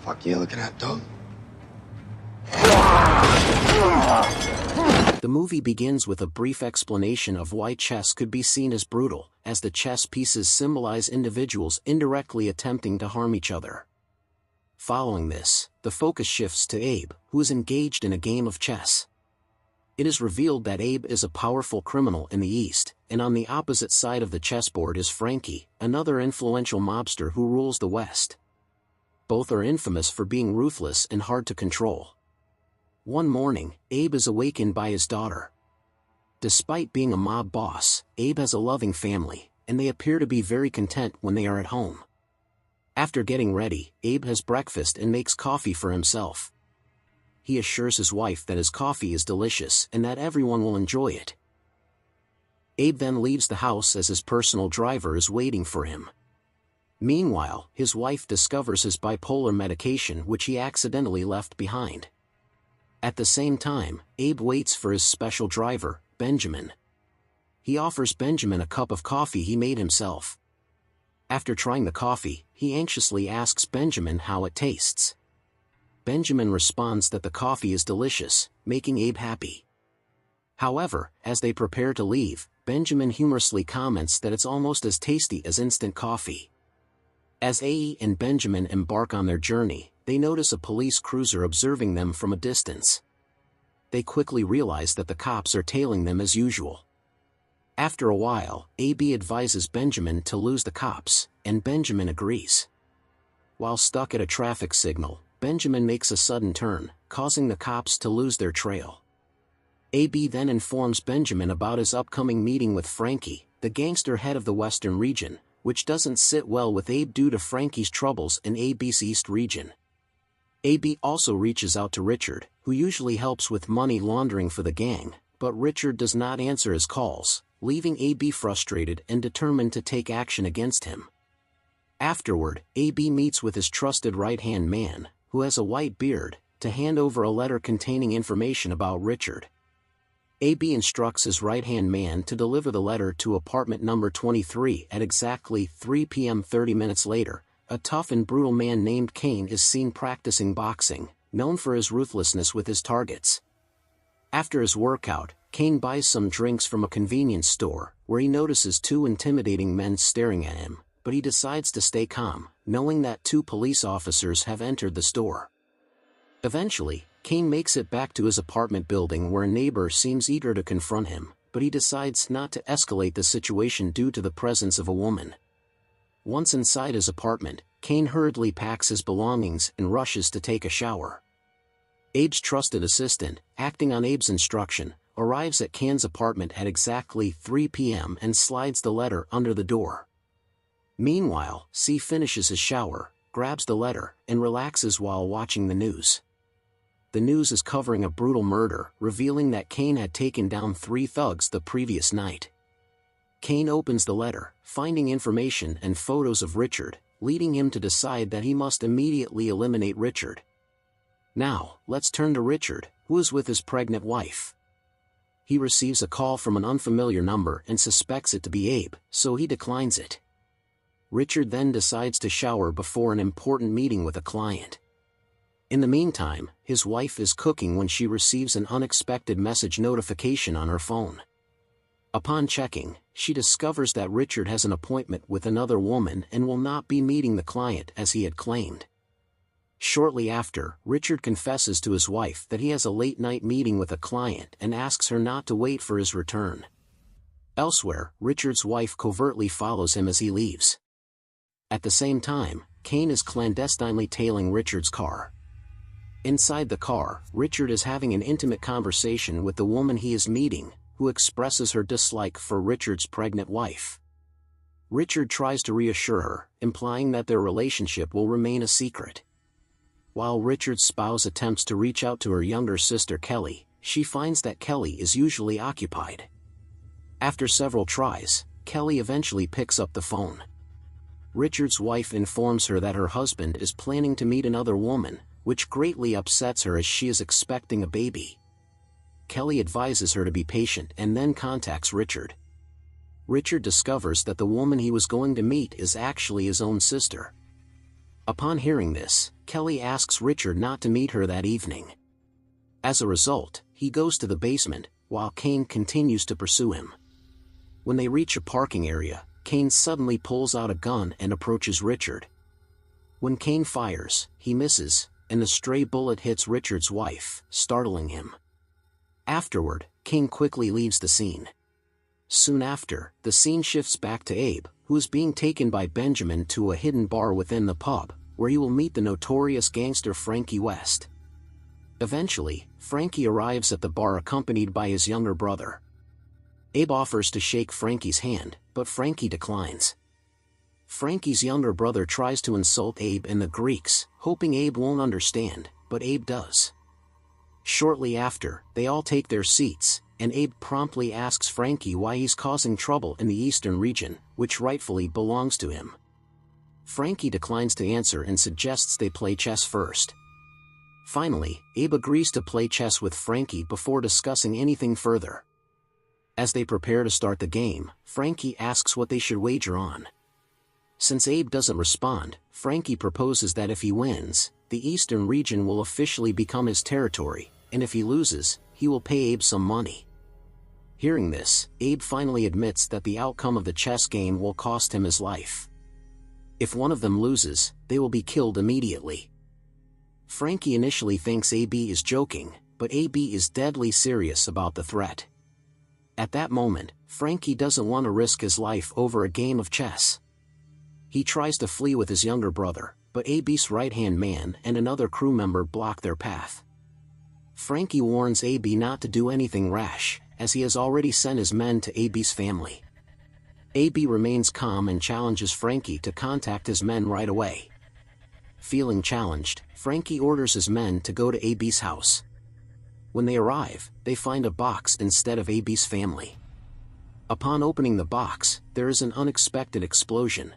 Fuck you looking at, dog? The movie begins with a brief explanation of why chess could be seen as brutal, as the chess pieces symbolize individuals indirectly attempting to harm each other. Following this, the focus shifts to Abe, who is engaged in a game of chess. It is revealed that Abe is a powerful criminal in the East, and on the opposite side of the chessboard is Frankie, another influential mobster who rules the West. Both are infamous for being ruthless and hard to control. One morning, Abe is awakened by his daughter. Despite being a mob boss, Abe has a loving family, and they appear to be very content when they are at home. After getting ready, Abe has breakfast and makes coffee for himself. He assures his wife that his coffee is delicious and that everyone will enjoy it. Abe then leaves the house as his personal driver is waiting for him. Meanwhile, his wife discovers his bipolar medication which he accidentally left behind. At the same time, Abe waits for his special driver, Benjamin. He offers Benjamin a cup of coffee he made himself. After trying the coffee, he anxiously asks Benjamin how it tastes. Benjamin responds that the coffee is delicious, making Abe happy. However, as they prepare to leave, Benjamin humorously comments that it's almost as tasty as instant coffee. As Abe and Benjamin embark on their journey, they notice a police cruiser observing them from a distance. They quickly realize that the cops are tailing them as usual. After a while, Abe advises Benjamin to lose the cops, and Benjamin agrees. While stuck at a traffic signal, Benjamin makes a sudden turn, causing the cops to lose their trail. Abe then informs Benjamin about his upcoming meeting with Frankie, the gangster head of the Western region, which doesn't sit well with Abe due to Frankie's troubles in Abe's East region. Abe also reaches out to Richard, who usually helps with money laundering for the gang, but Richard does not answer his calls, leaving Abe frustrated and determined to take action against him. Afterward, Abe meets with his trusted right-hand man, who has a white beard, to hand over a letter containing information about Richard. Abe instructs his right-hand man to deliver the letter to apartment number 23 at exactly 3 p.m. 30 minutes later. A tough and brutal man named Kane is seen practicing boxing, known for his ruthlessness with his targets. After his workout, Kane buys some drinks from a convenience store, where he notices two intimidating men staring at him, but he decides to stay calm, knowing that two police officers have entered the store. Eventually, Kane makes it back to his apartment building where a neighbor seems eager to confront him, but he decides not to escalate the situation due to the presence of a woman. Once inside his apartment, Kane hurriedly packs his belongings and rushes to take a shower. Abe's trusted assistant, acting on Abe's instruction, arrives at Kane's apartment at exactly 3 p.m. and slides the letter under the door. Meanwhile, C finishes his shower, grabs the letter, and relaxes while watching the news. The news is covering a brutal murder, revealing that Kane had taken down 3 thugs the previous night. Kane opens the letter, finding information and photos of Richard, leading him to decide that he must immediately eliminate Richard. Now, let's turn to Richard, who is with his pregnant wife. He receives a call from an unfamiliar number and suspects it to be Abe, so he declines it. Richard then decides to shower before an important meeting with a client. In the meantime, his wife is cooking when she receives an unexpected message notification on her phone. Upon checking, she discovers that Richard has an appointment with another woman and will not be meeting the client as he had claimed. Shortly after, Richard confesses to his wife that he has a late-night meeting with a client and asks her not to wait for his return. Elsewhere, Richard's wife covertly follows him as he leaves. At the same time, Kane is clandestinely tailing Richard's car. Inside the car, Richard is having an intimate conversation with the woman he is meeting, who expresses her dislike for Richard's pregnant wife. Richard tries to reassure her, implying that their relationship will remain a secret. While Richard's spouse attempts to reach out to her younger sister Kelly, she finds that Kelly is usually occupied. After several tries, Kelly eventually picks up the phone. Richard's wife informs her that her husband is planning to meet another woman, which greatly upsets her as she is expecting a baby. Kelly advises her to be patient and then contacts Richard. Richard discovers that the woman he was going to meet is actually his own sister. Upon hearing this, Kelly asks Richard not to meet her that evening. As a result, he goes to the basement, while Kane continues to pursue him. When they reach a parking area, Kane suddenly pulls out a gun and approaches Richard. When Kane fires, he misses, and the stray bullet hits Richard's wife, startling him. Afterward, Kane quickly leaves the scene. Soon after, the scene shifts back to Abe, who is being taken by Benjamin to a hidden bar within the pub, where he will meet the notorious gangster Frankie West. Eventually, Frankie arrives at the bar accompanied by his younger brother. Abe offers to shake Frankie's hand, but Frankie declines. Frankie's younger brother tries to insult Abe and the Greeks, hoping Abe won't understand, but Abe does. Shortly after, they all take their seats, and Abe promptly asks Frankie why he's causing trouble in the eastern region, which rightfully belongs to him. Frankie declines to answer and suggests they play chess first. Finally, Abe agrees to play chess with Frankie before discussing anything further. As they prepare to start the game, Frankie asks what they should wager on. Since Abe doesn't respond, Frankie proposes that if he wins, the eastern region will officially become his territory, and if he loses, he will pay Abe some money. Hearing this, Abe finally admits that the outcome of the chess game will cost him his life. If one of them loses, they will be killed immediately. Frankie initially thinks AB is joking, but AB is deadly serious about the threat. At that moment, Frankie doesn't want to risk his life over a game of chess. He tries to flee with his younger brother, but AB's right-hand man and another crew member block their path. Frankie warns AB not to do anything rash, as he has already sent his men to AB's family. AB remains calm and challenges Frankie to contact his men right away. Feeling challenged, Frankie orders his men to go to AB's house. When they arrive, they find a box instead of AB's family. Upon opening the box, there is an unexpected explosion.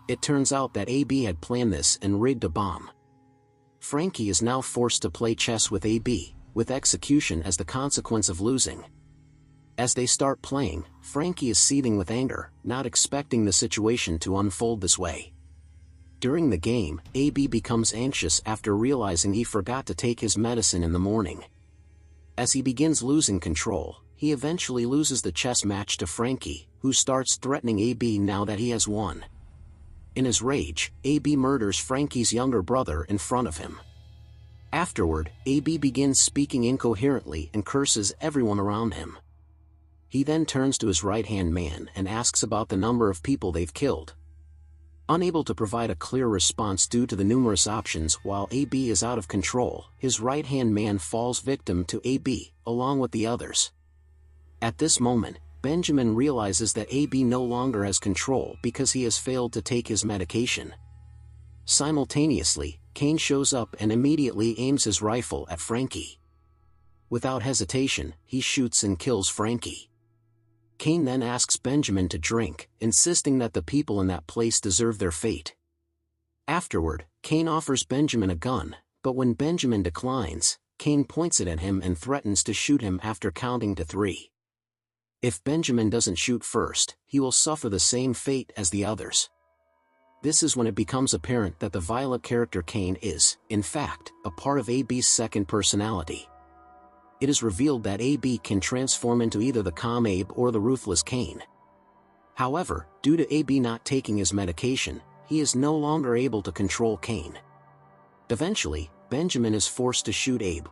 It turns out that AB had planned this and rigged a bomb. Frankie is now forced to play chess with AB, with execution as the consequence of losing. As they start playing, Frankie is seething with anger, not expecting the situation to unfold this way. During the game, AB becomes anxious after realizing he forgot to take his medicine in the morning. As he begins losing control, he eventually loses the chess match to Frankie, who starts threatening AB now that he has won. In his rage, AB murders Frankie's younger brother in front of him. Afterward, AB begins speaking incoherently and curses everyone around him. He then turns to his right-hand man and asks about the number of people they've killed. Unable to provide a clear response due to the numerous options while AB is out of control, his right-hand man falls victim to AB, along with the others. At this moment, Benjamin realizes that AB no longer has control because he has failed to take his medication. Simultaneously, Kane shows up and immediately aims his rifle at Frankie. Without hesitation, he shoots and kills Frankie. Kane then asks Benjamin to drink, insisting that the people in that place deserve their fate. Afterward, Kane offers Benjamin a gun, but when Benjamin declines, Kane points it at him and threatens to shoot him after counting to 3. If Benjamin doesn't shoot first, he will suffer the same fate as the others. This is when it becomes apparent that the violent character Kane is, in fact, a part of AB's second personality. It is revealed that AB can transform into either the calm Abe or the ruthless Kane. However, due to AB not taking his medication, he is no longer able to control Kane. Eventually, Benjamin is forced to shoot Abe,